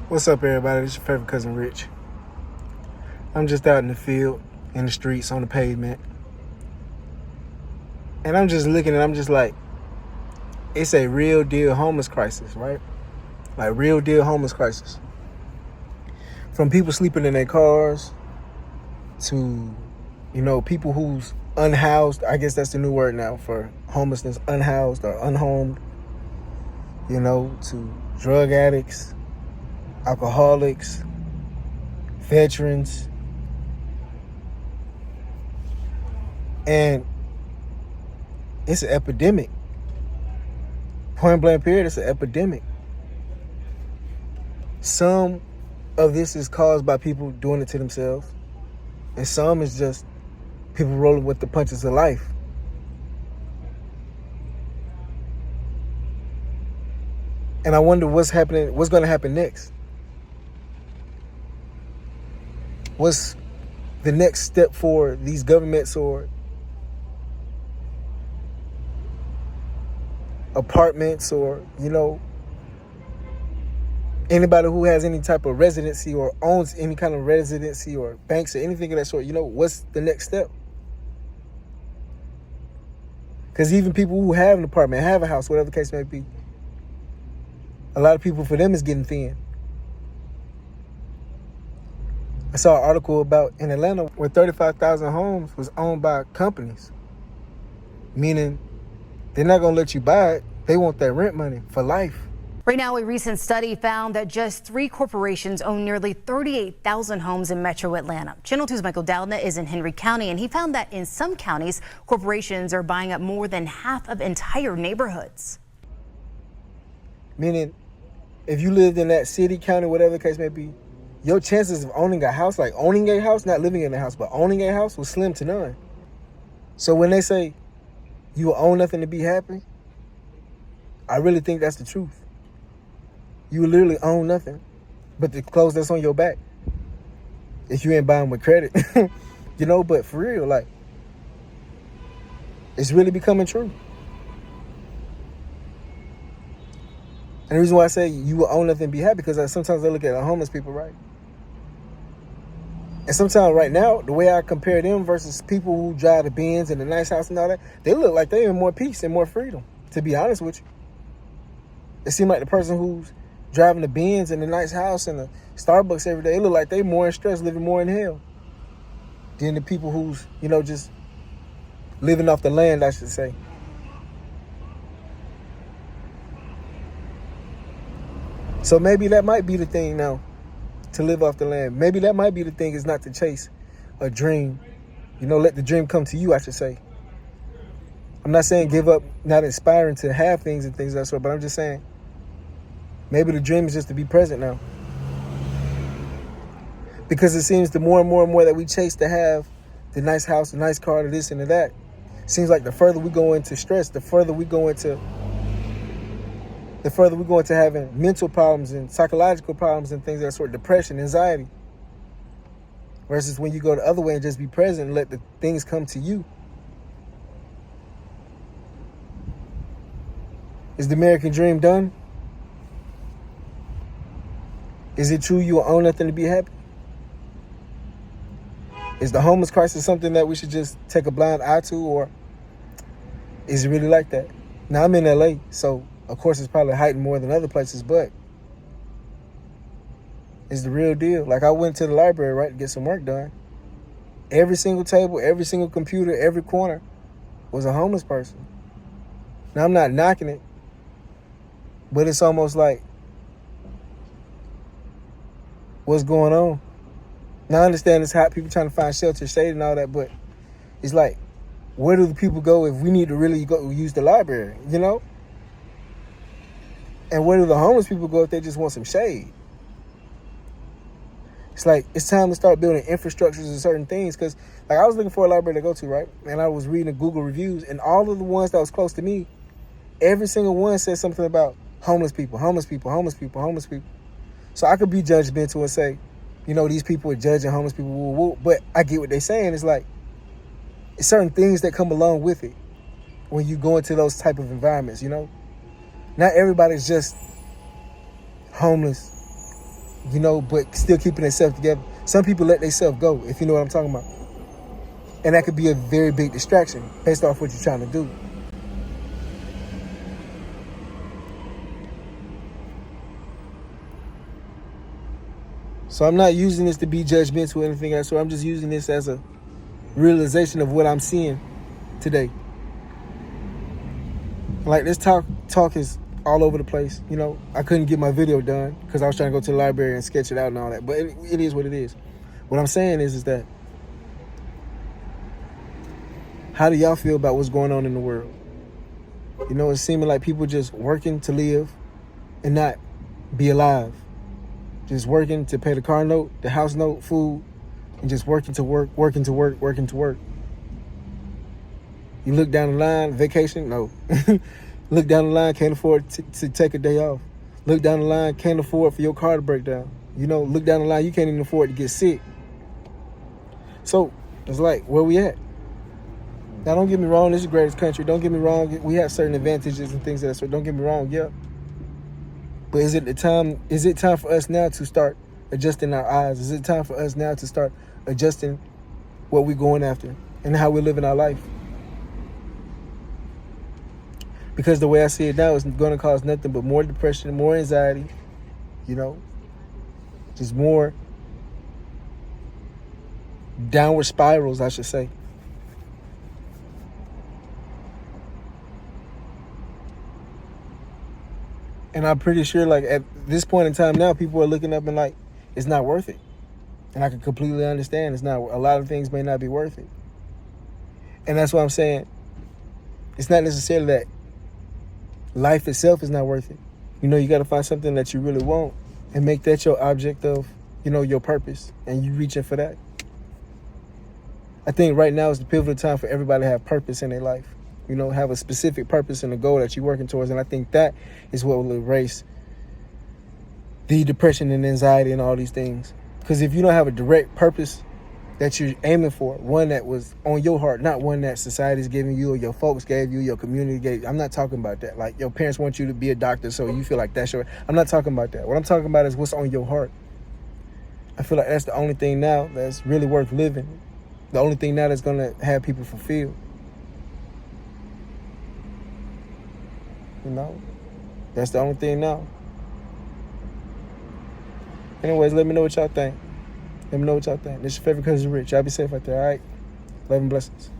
What's up, everybody? It's your favorite cousin, Rich. I'm just out in the field, in the streets, on the pavement. And I'm just looking and I'm just like, it's a real deal homeless crisis, right? Like, real deal homeless crisis. From people sleeping in their cars to, people who's unhoused. I guess that's the new word now for homelessness, unhoused or unhomed. To drug addicts, alcoholics, veterans. And it's an epidemic. Point blank period, it's an epidemic. Some of this is caused by people doing it to themselves. And some is just people rolling with the punches of life. And I wonder what's going to happen next. What's the next step for these governments or apartments or, anybody who has any type of residency or owns any kind of residency or banks or anything of that sort, what's the next step? Because even people who have an apartment, have a house, whatever the case may be, a lot of people, for them, is getting thin. I saw an article about in Atlanta where 35,000 homes was owned by companies, meaning they're not going to let you buy it. They want that rent money for life. Right now, a recent study found that just 3 corporations own nearly 38,000 homes in Metro Atlanta. Channel 2's Michael Dowdna is in Henry County, and he found that in some counties, corporations are buying up more than half of entire neighborhoods. Meaning, if you lived in that city, county, whatever the case may be, your chances of owning a house, like owning a house, not living in a house, but owning a house, was slim to none. So when they say you will own nothing to be happy, I really think that's the truth. You literally own nothing but the clothes that's on your back. If you ain't buying with credit, but for real, like, it's really becoming true. And the reason why I say you will own nothing and be happy, because sometimes I look at the homeless people, right? And sometimes right now, the way I compare them versus people who drive the Benz and the nice house and all that, they look like they're in more peace and more freedom, to be honest with you. It seems like the person who's driving the Benz and the nice house and the Starbucks every day, it look like they more in stress, living more in hell than the people who's, just living off the land, I should say. So maybe that might be the thing now, to live off the land. Maybe that might be the thing, is not to chase a dream. Let the dream come to you, I should say. I'm not saying give up, not inspiring to have things and things of that sort, but I'm just saying maybe the dream is just to be present now. Because it seems the more and more and more that we chase to have the nice house, the nice car, the this and the that, it seems like the further we go into stress, the further we go into having mental problems and psychological problems and things of that sort, depression, anxiety. Versus when you go the other way and just be present and let the things come to you. Is the American dream done? Is it true you will own nothing to be happy? Is the homeless crisis something that we should just take a blind eye to, or is it really like that? Now, I'm in LA, so of course it's probably heightened more than other places, but it's the real deal. Like, I went to the library, right, to get some work done. Every single table, every single computer, every corner was a homeless person. Now, I'm not knocking it, but it's almost like, what's going on? Now, I understand it's hot, people trying to find shelter, shade, and all that, but it's like, where do the people go if we need to really go use the library, And where do the homeless people go if they just want some shade? It's like, it's time to start building infrastructures and certain things, because, like, I was looking for a library to go to, right? And I was reading the Google reviews, and all of the ones that was close to me, every single one said something about homeless people, homeless people, homeless people, homeless people. So I could be judgmental and say, these people are judging homeless people, woo, woo. But I get what they're saying. It's like, it's certain things that come along with it when you go into those type of environments, Not everybody's just homeless you know, but still keeping themselves together. Some people let themselves go, if you know what I'm talking about. And that could be a very big distraction based off what you're trying to do. So I'm not using this to be judgmental or anything else. So I'm just using this as a realization of what I'm seeing today. Like, this talk is all over the place. You know, I couldn't get my video done because I was trying to go to the library and sketch it out and all that. But it is what it is. What I'm saying is that, how do y'all feel about what's going on in the world? You know, it's seeming like people just working to live and not be alive. Just working to pay the car note, the house note, food, and just working to work, working to work, working to work. You look down the line, vacation? No. Look down the line, can't afford to take a day off. Look down the line, can't afford for your car to break down. You know, look down the line, you can't even afford to get sick. So, it's like, where we at? Now, don't get me wrong, this is the greatest country. Don't get me wrong, we have certain advantages and things of that sort. Don't get me wrong, yeah. But is it time for us now to start adjusting our eyes? Is it time for us now to start adjusting what we're going after and how we're living our life? Because the way I see it now is going to cause nothing but more depression, more anxiety, you know, just more downward spirals, I should say. And I'm pretty sure, like, at this point in time now, people are looking up and like, it's not worth it. And I can completely understand it's not. A lot of things may not be worth it. And that's why I'm saying it's not necessarily that life itself is not worth it. You know, you got to find something that you really want and make that your object of, you know, your purpose, and you reaching for that. I think right now is the pivotal time for everybody to have purpose in their life. You know, have a specific purpose and a goal that you're working towards. And I think that is what will erase the depression and anxiety and all these things. Because if you don't have a direct purpose that you're aiming for, one that was on your heart, not one that society's giving you or your folks gave you, your community gave you. I'm not talking about that. Like, your parents want you to be a doctor, so you feel like that's your... I'm not talking about that. What I'm talking about is what's on your heart. I feel like that's the only thing now that's really worth living. The only thing now that's going to have people fulfilled. You know, that's the only thing now. Anyways, let me know what y'all think. Let me know what y'all think. This is your favorite cousin Rich. Y'all be safe out there, all right? Love and blessings.